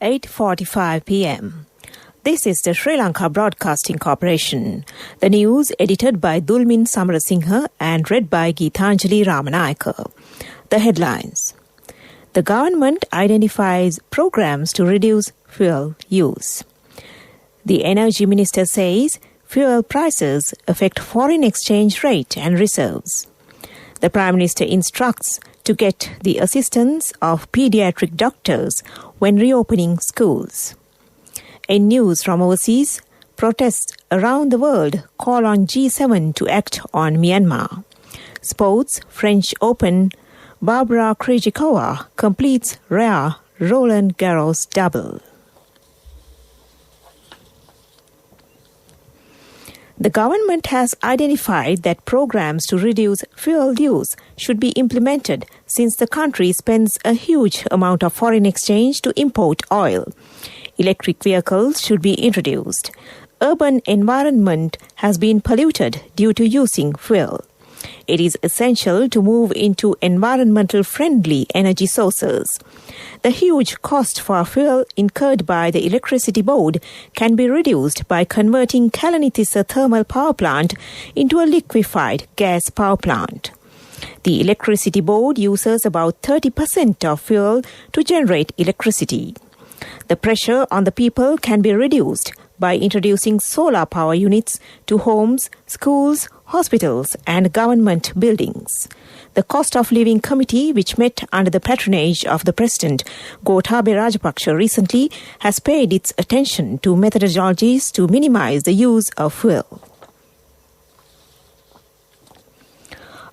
8:45 p.m. This is the Sri Lanka Broadcasting Corporation. The news edited by Dulmin Samarasinghe and read by Geethanjali Ramanayaka. The headlines. The government identifies programs to reduce fuel use. The Energy Minister says fuel prices affect foreign exchange rate and reserves. The Prime Minister instructs to get the assistance of pediatric doctors when reopening schools. In news from overseas, protests around the world call on G7 to act on Myanmar. Sports, French Open, Barbara Krejcikova completes rare Roland Garros double. The government has identified that programs to reduce fuel use should be implemented since the country spends a huge amount of foreign exchange to import oil. Electric vehicles should be introduced. Urban environment has been polluted due to using fuel. It is essential to move into environmental-friendly energy sources. The huge cost for fuel incurred by the Electricity Board can be reduced by converting Kalanithissa thermal power plant into a liquefied gas power plant. The Electricity Board uses about 30% of fuel to generate electricity. The pressure on the people can be reduced by introducing solar power units to homes, schools, hospitals and government buildings. The Cost of Living Committee, which met under the patronage of the President Gotabaya Rajapaksa recently, has paid its attention to methodologies to minimize the use of fuel.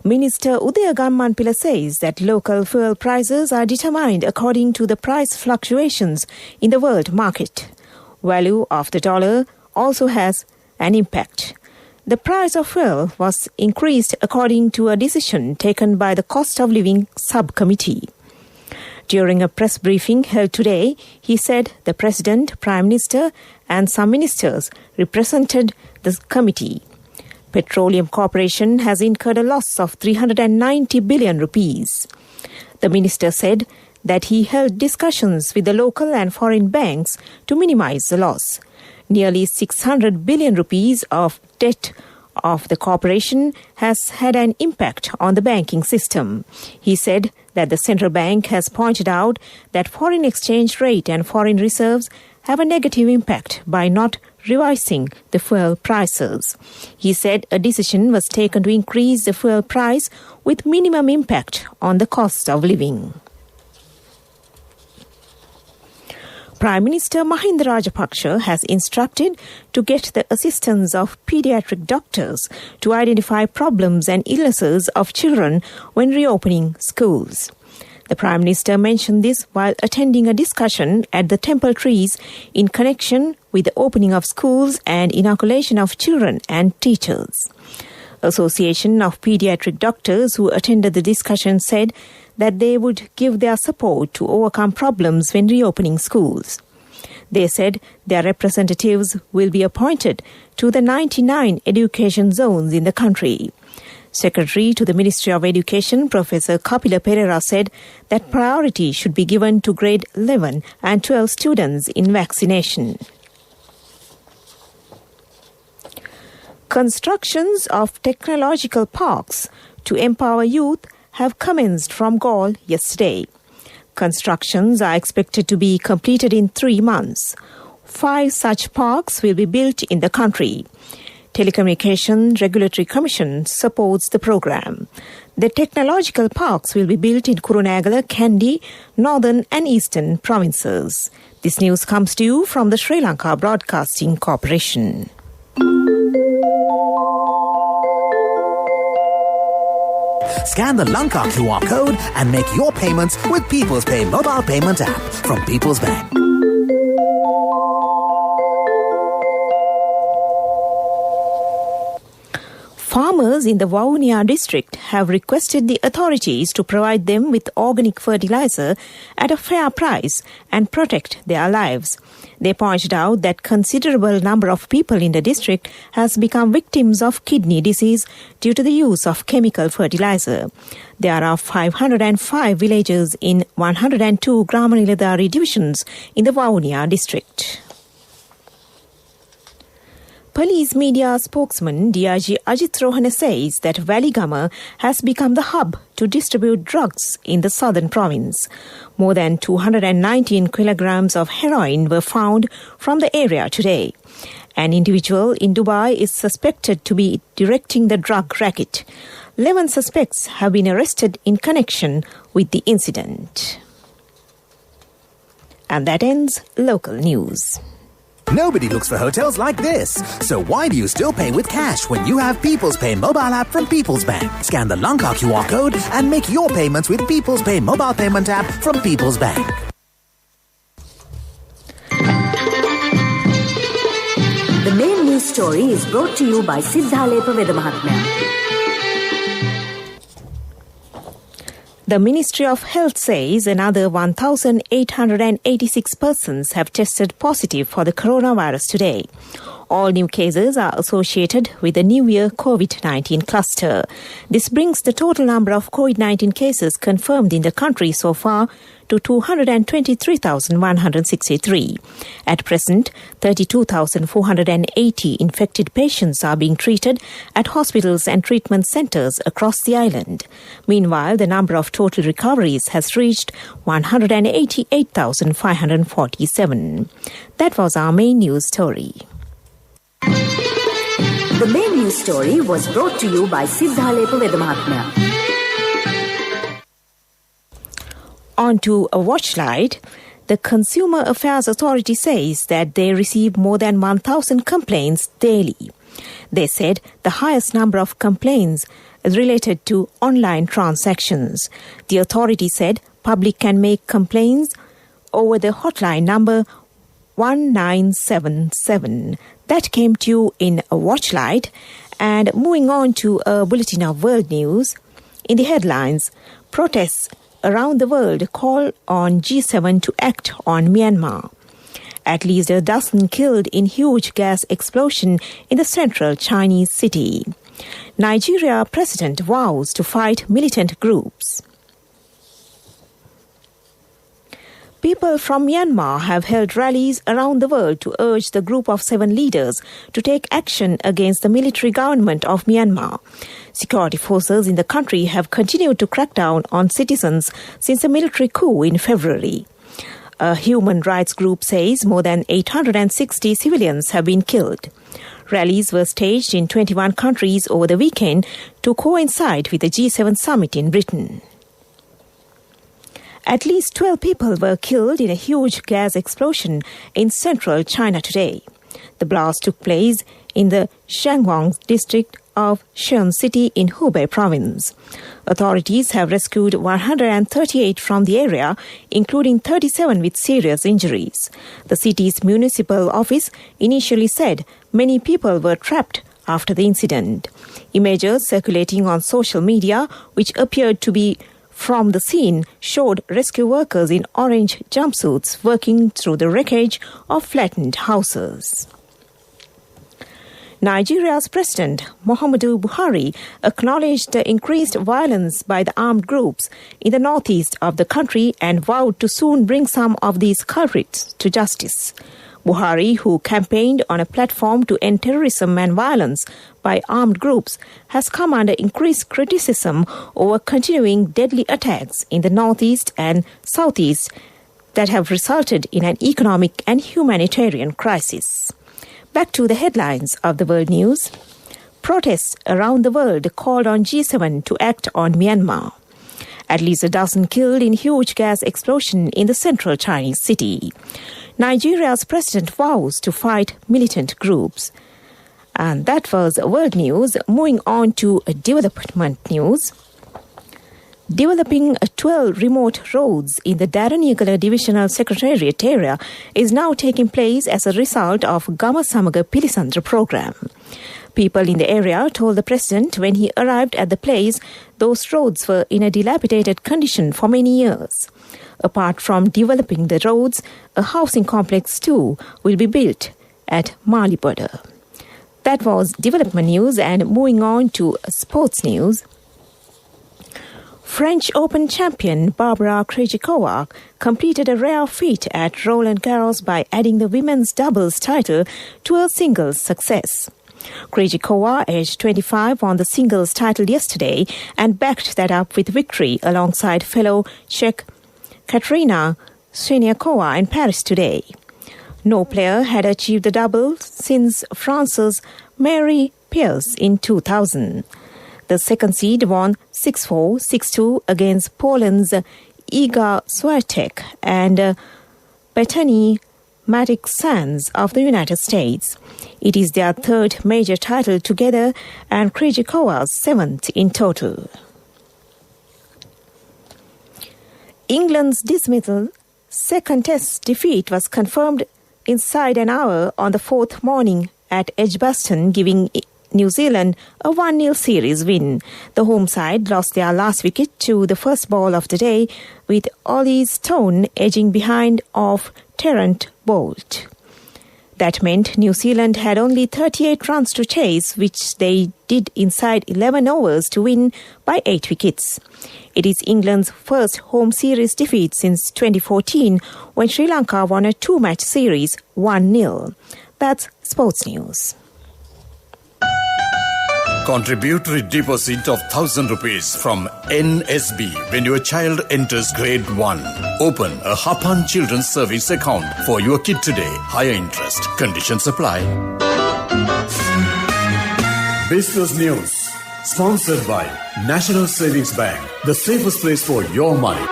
Minister Udaya Gammanpila says that local fuel prices are determined according to the price fluctuations in the world market. Value of the dollar also has an impact. The price of fuel was increased according to a decision taken by the Cost of Living Subcommittee. During a press briefing held today, he said the President, Prime Minister and some ministers represented the committee. Petroleum Corporation has incurred a loss of 390 billion rupees. The minister said that he held discussions with the local and foreign banks to minimize the loss. Nearly 600 billion rupees of debt of the corporation has had an impact on the banking system. He said that the central bank has pointed out that foreign exchange rate and foreign reserves have a negative impact by not revising the fuel prices. He said a decision was taken to increase the fuel price with minimum impact on the cost of living. Prime Minister Mahinda Rajapaksa has instructed to get the assistance of pediatric doctors to identify problems and illnesses of children when reopening schools. The Prime Minister mentioned this while attending a discussion at the Temple Trees in connection with the opening of schools and inoculation of children and teachers. Association of Pediatric Doctors who attended the discussion said that they would give their support to overcome problems when reopening schools. They said their representatives will be appointed to the 99 education zones in the country. Secretary to the Ministry of Education, Professor Kapila Perera, said that priority should be given to grade 11 and 12 students in vaccination. Constructions of technological parks to empower youth have commenced from Galle yesterday. Constructions are expected to be completed in 3 months. 5 such parks will be built in the country. Telecommunication Regulatory Commission supports the program. The technological parks will be built in Kurunegala, Kandy, northern and eastern provinces. This news comes to you from the Sri Lanka Broadcasting Corporation. Scan the Lanka QR code and make your payments with People's Pay mobile payment app from People's Bank. Farmers in the Vavuniya district have requested the authorities to provide them with organic fertilizer at a fair price and protect their lives. They pointed out that considerable number of people in the district has become victims of kidney disease due to the use of chemical fertilizer. There are 505 villages in 102 Grama-Niladhari divisions in the Vavuniya district. Police media spokesman DIG Ajit Rohana says that Valigama has become the hub to distribute drugs in the southern province. More than 219 kilograms of heroin were found from the area today. An individual in Dubai is suspected to be directing the drug racket. 11 suspects have been arrested in connection with the incident. And that ends local news. Nobody looks for hotels like this. So why do you still pay with cash when you have People's Pay mobile app from People's Bank? Scan the Lanka QR code and make your payments with People's Pay mobile payment app from People's Bank. The main news story is brought to you by Siddha Lepa Veda Mahatmya. The Ministry of Health says another 1,886 persons have tested positive for the coronavirus today. All new cases are associated with the New Year COVID-19 cluster. This brings the total number of COVID-19 cases confirmed in the country so far to 223,163. At present, 32,480 infected patients are being treated at hospitals and treatment centres across the island. Meanwhile, the number of total recoveries has reached 188,547. That was our main news story. The main news story was brought to you by Siddha Lepa Veda Mahatmya. On to a watchlight. The Consumer Affairs Authority says that they receive more than 1,000 complaints daily. They said the highest number of complaints is related to online transactions. The authority said public can make complaints over the hotline number 1977. That came to you in a watchlight. And moving on to a bulletin of world news. In the headlines, protests around the world call on G7 to act on Myanmar. At least a dozen killed in huge gas explosion in the central Chinese city. Nigeria president vows to fight militant groups. People from Myanmar have held rallies around the world to urge the group of 7 leaders to take action against the military government of Myanmar. Security forces in the country have continued to crack down on citizens since a military coup in February. A human rights group says more than 860 civilians have been killed. Rallies were staged in 21 countries over the weekend to coincide with the G7 summit in Britain. At least 12 people were killed in a huge gas explosion in central China today. The blast took place in the Shangwang district of Xi'an City in Hubei province. Authorities have rescued 138 from the area, including 37 with serious injuries. The city's municipal office initially said many people were trapped after the incident. Images circulating on social media, which appeared to be from the scene, showed rescue workers in orange jumpsuits working through the wreckage of flattened houses. Nigeria's President Muhammadu Buhari acknowledged the increased violence by the armed groups in the northeast of the country and vowed to soon bring some of these culprits to justice. Buhari, who campaigned on a platform to end terrorism and violence by armed groups, has come under increased criticism over continuing deadly attacks in the northeast and southeast that have resulted in an economic and humanitarian crisis. Back to the headlines of the world news. Protests around the world called on G7 to act on Myanmar. At least a dozen killed in huge gas explosion in the central Chinese city. Nigeria's president vows to fight militant groups. And that was world news. Moving on to development news. Developing 12 remote roads in the Daranigala Divisional Secretariat area is now taking place as a result of Gama Samaga Pilisandra program. People in the area told the president when he arrived at the place those roads were in a dilapidated condition for many years. Apart from developing the roads, a housing complex too will be built at Maliboda. That was development news, and moving on to sports news. French Open champion Barbara Krejcikova completed a rare feat at Roland Garros by adding the women's doubles title to her singles success. Krejcikova, aged 25, won the singles title yesterday and backed that up with victory alongside fellow Czech Kateřina Siniakova in Paris today. No player had achieved the double since France's Mary Pierce in 2000. The second seed won 6-4, 6-2 against Poland's Iga Swiatek and Bethany Mattek-Sands of the United States. It is their third major title together and Krejcikova's seventh in total. England's dismissal second test defeat was confirmed inside an hour on the fourth morning at Edgbaston, giving New Zealand a 1-0 series win. The home side lost their last wicket to the first ball of the day, with Ollie Stone edging behind off Terrence Boult. That meant New Zealand had only 38 runs to chase, which they did inside 11 overs to win by 8 wickets. It is England's first home series defeat since 2014, when Sri Lanka won a 2-match series 1-0. That's sports news. Contributory deposit of ₹1,000 from NSB when your child enters grade 1. Open a Hapan Children's Service account for your kid today. Higher interest. Conditions apply. Business News. Sponsored by National Savings Bank. The safest place for your money.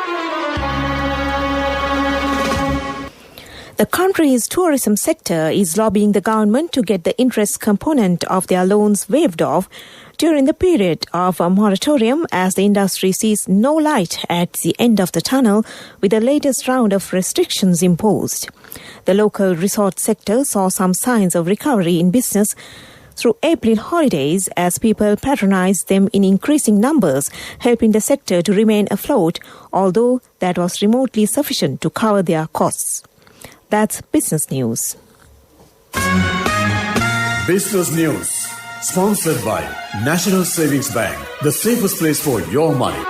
The country's tourism sector is lobbying the government to get the interest component of their loans waived off during the period of a moratorium, as the industry sees no light at the end of the tunnel with the latest round of restrictions imposed. The local resort sector saw some signs of recovery in business through April holidays as people patronized them in increasing numbers, helping the sector to remain afloat, although that was remotely sufficient to cover their costs. That's business news. Business News. Sponsored by National Savings Bank. The safest place for your money.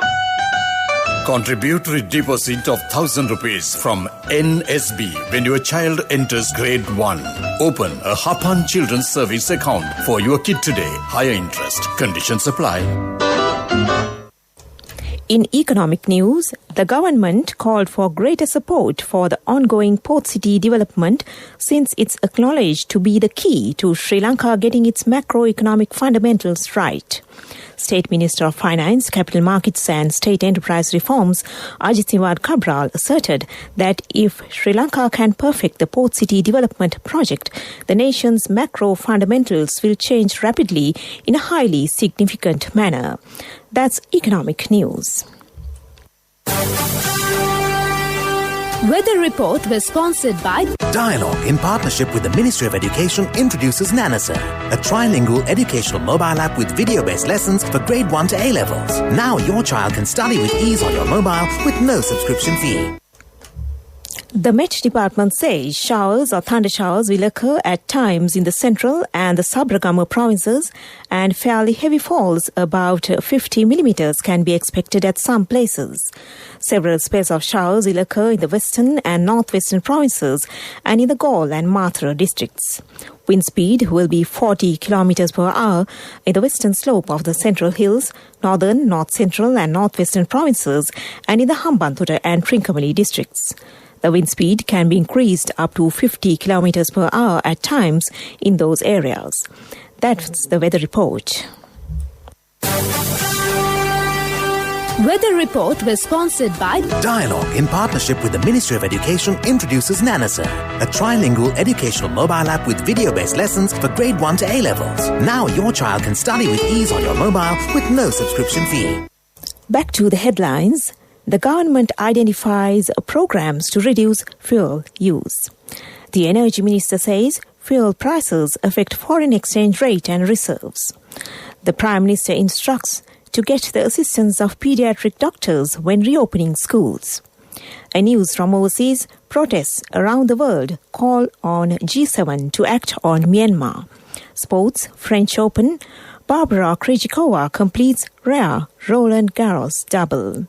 Contributory deposit of ₹1,000 from NSB when your child enters grade 1. Open a Hapan Children's Service account for your kid today. Higher interest. Conditions apply. In economic news, the government called for greater support for the ongoing port city development, since it's acknowledged to be the key to Sri Lanka getting its macroeconomic fundamentals right. State Minister of Finance, Capital Markets and State Enterprise Reforms, Ajithiwad Cabral, asserted that if Sri Lanka can perfect the port city development project, the nation's macro fundamentals will change rapidly in a highly significant manner. That's economic news. Weather Report was sponsored by Dialogue, in partnership with the Ministry of Education, introduces Nanasa, a trilingual educational mobile app with video-based lessons for grade 1 to A-levels. Now your child can study with ease on your mobile with no subscription fee. The Met Department says showers or thunder showers will occur at times in the central and the Sabragama provinces, and fairly heavy falls, about 50 millimeters, can be expected at some places. Several spells of showers will occur in the western and northwestern provinces and in the Galle and Mathura districts. Wind speed will be 40 kilometers per hour in the western slope of the Central Hills, northern, north central and northwestern provinces, and in the Hambantota and Trincomalee districts. The wind speed can be increased up to 50 kilometers per hour at times in those areas. That's the weather report. Weather Report was sponsored by Dialogue, in partnership with the Ministry of Education, introduces Nanasa, a trilingual educational mobile app with video-based lessons for grade 1 to A-levels. Now your child can study with ease on your mobile with no subscription fee. Back to the headlines. The government identifies programs to reduce fuel use. The Energy Minister says fuel prices affect foreign exchange rate and reserves. The Prime Minister instructs to get the assistance of pediatric doctors when reopening schools. A news from overseas, protests around the world call on G7 to act on Myanmar. Sports, French Open, Barbara Krejcikova completes rare Roland Garros double.